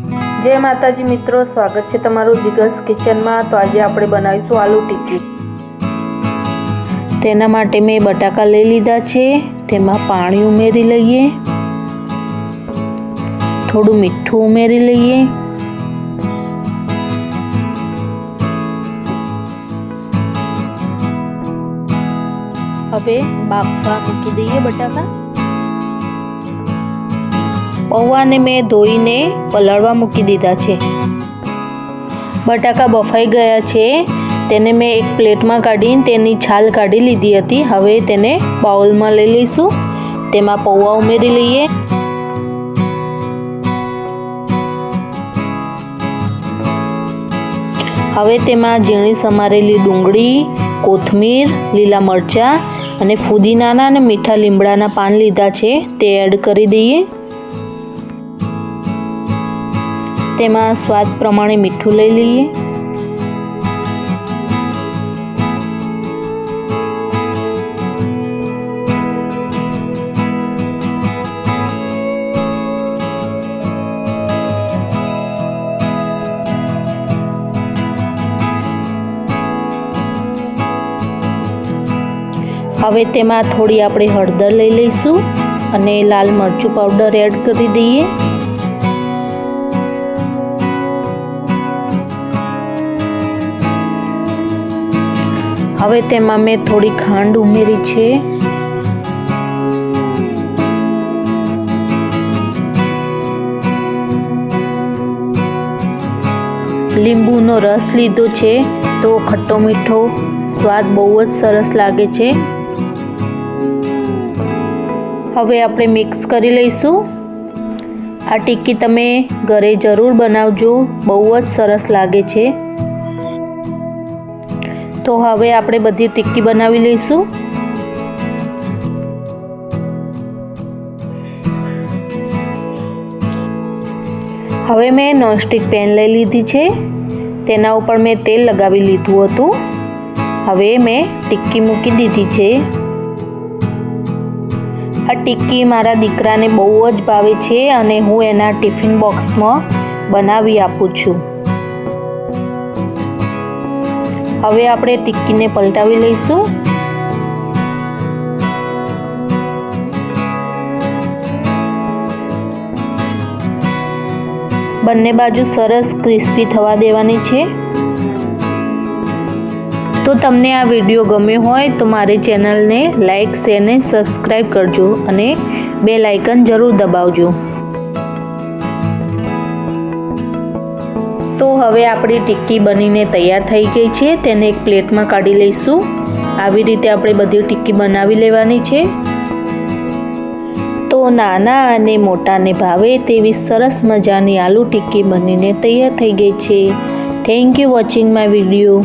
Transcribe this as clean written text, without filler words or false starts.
जय माताजी मित्रों, स्वागत है तमारू जिगर्स किचन में। तो आज આપણે બનાવીશું आलू टिक्की। तेना माटे मैं बटाका लई लीधा छे, तेमां पाणी उमेरी लईए, थोड़ू मीठું उमेरी लईए, हवे बाफवा मूकी दईए बटाका। पौवा ने मैं धोईने पलळवा मूकी दीधा छे। बटाका बफाई गया छे, तेने मैं एक प्लेट में काढीने तेनी छाल काढी लीधी हती। हवे तेने बाउल में लई लईशुं। तेमां पौवा उमेरी लईए। हवे तेमां झीणी समारेली डુંગળી, कोथमीर, लीला मरचा अने फुदीनाना अने मीठा લીમડાના पान लीधा छे, ते एड करी दईए। तेमां स्वाद प्रमाणे मीठું लई लईए। हवे तेमां थोड़ी आपणे हळदर लई लईशुं अने लाल मरचुं पाउडर एड करी दईए। हवे तेमां मैं थोड़ी खांड उमेरी छे। લીંબુનો રસ લીધો છે તો ખટ્ટો મીઠો स्वाद बहुत सरस लागे छे। हवे आपणे मिक्स करी लईशुं। आ टिक्की तमे घरे जरूर बनावजो, बहुत सरस लागे छे। तो हवे आपणे बधी टिक्की बनावी लईशुं। हवे मैं नॉनस्टिक पेन लई लीधी छे, तेना उपर मैं तेल लगावी लीधुं हतुं। हवे मैं टिक्की मूकी दीधी छे। आ टिक्की मारा दीकराने बहु ज भावे छे अने हूँ एना टिफिन बॉक्स में बनावी आपूं छुं। हवे आपणे टिक्की ने पलटावी लईशुं। बंने बाजू सरस क्रिस्पी थवा देवानी छे। तो तमने आ विडियो गम्यो होय तो मारी चेनल ने लाइक, शेर ने सब्सक्राइब करजो अने बेल आइकन जरूर दबावजो। तो हवे आपणी टिक्की बनीने तैयार थई गई छे। तेने एक प्लेट में काढी लईशुं। आवी रीते आपणे बधी टिक्की बनावी लेवानी छे। तो नाना अने मोटाने भावे तेवी सरस मजानी आलू टिक्की बनीने तैयार थई गई छे। Thank you watching my video.